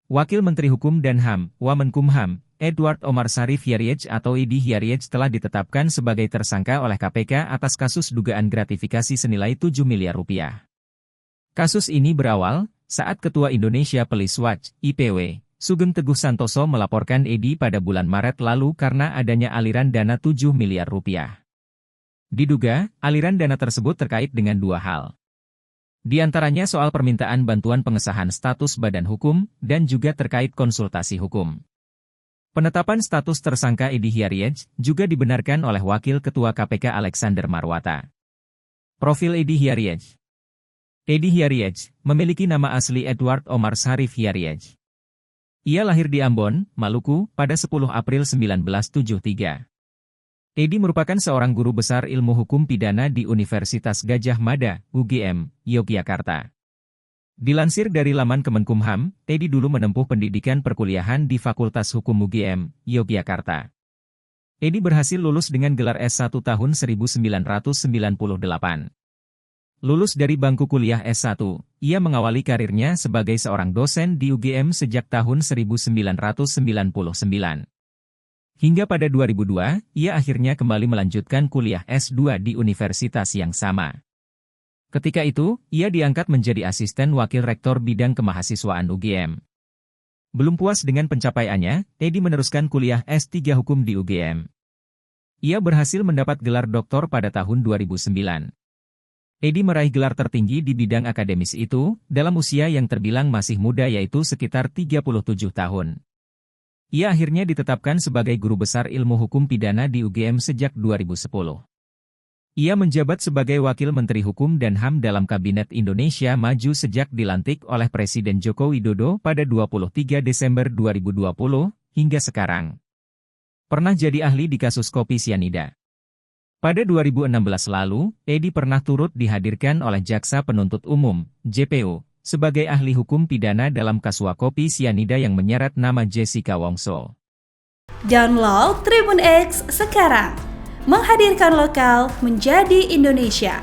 Wakil Menteri Hukum dan HAM, Wamenkumham, Edward Omar Sharif Hierriech atau Edi Hierriech telah ditetapkan sebagai tersangka oleh KPK atas kasus dugaan gratifikasi senilai 7 miliar rupiah. Kasus ini berawal saat Ketua Indonesia Police Watch, IPW, Sugeng Teguh Santoso melaporkan Edi pada bulan Maret lalu karena adanya aliran dana 7 miliar rupiah. Diduga, aliran dana tersebut terkait dengan dua hal. Di antaranya soal permintaan bantuan pengesahan status badan hukum, dan juga terkait konsultasi hukum. Penetapan status tersangka Edi Hierriech juga dibenarkan oleh Wakil Ketua KPK Alexander Marwata. Profil Edi Hierriech. Edi Hierriech memiliki nama asli Edward Omar Sharif Hierriech. Ia lahir di Ambon, Maluku, pada 10 April 1973. Edi merupakan seorang guru besar ilmu hukum pidana di Universitas Gadjah Mada, UGM, Yogyakarta. Dilansir dari laman Kemenkumham, Edi dulu menempuh pendidikan perkuliahan di Fakultas Hukum UGM, Yogyakarta. Edi berhasil lulus dengan gelar S1 tahun 1998. Lulus dari bangku kuliah S1, ia mengawali karirnya sebagai seorang dosen di UGM sejak tahun 1999. Hingga pada 2002, ia akhirnya kembali melanjutkan kuliah S2 di universitas yang sama. Ketika itu, ia diangkat menjadi asisten wakil rektor bidang kemahasiswaan UGM. Belum puas dengan pencapaiannya, Edi meneruskan kuliah S3 Hukum di UGM. Ia berhasil mendapat gelar doktor pada tahun 2009. Edi meraih gelar tertinggi di bidang akademis itu, dalam usia yang terbilang masih muda yaitu sekitar 37 tahun. Ia akhirnya ditetapkan sebagai guru besar ilmu hukum pidana di UGM sejak 2010. Ia menjabat sebagai Wakil Menteri Hukum dan HAM dalam Kabinet Indonesia Maju sejak dilantik oleh Presiden Joko Widodo pada 23 Desember 2020, hingga sekarang. Pernah jadi ahli di kasus kopi sianida. Pada 2016 lalu, Edi pernah turut dihadirkan oleh Jaksa Penuntut Umum, JPU, sebagai ahli hukum pidana dalam kasus kopi sianida yang menyeret nama Jessica Wongso. Download Tribun X sekarang, menghadirkan lokal menjadi Indonesia.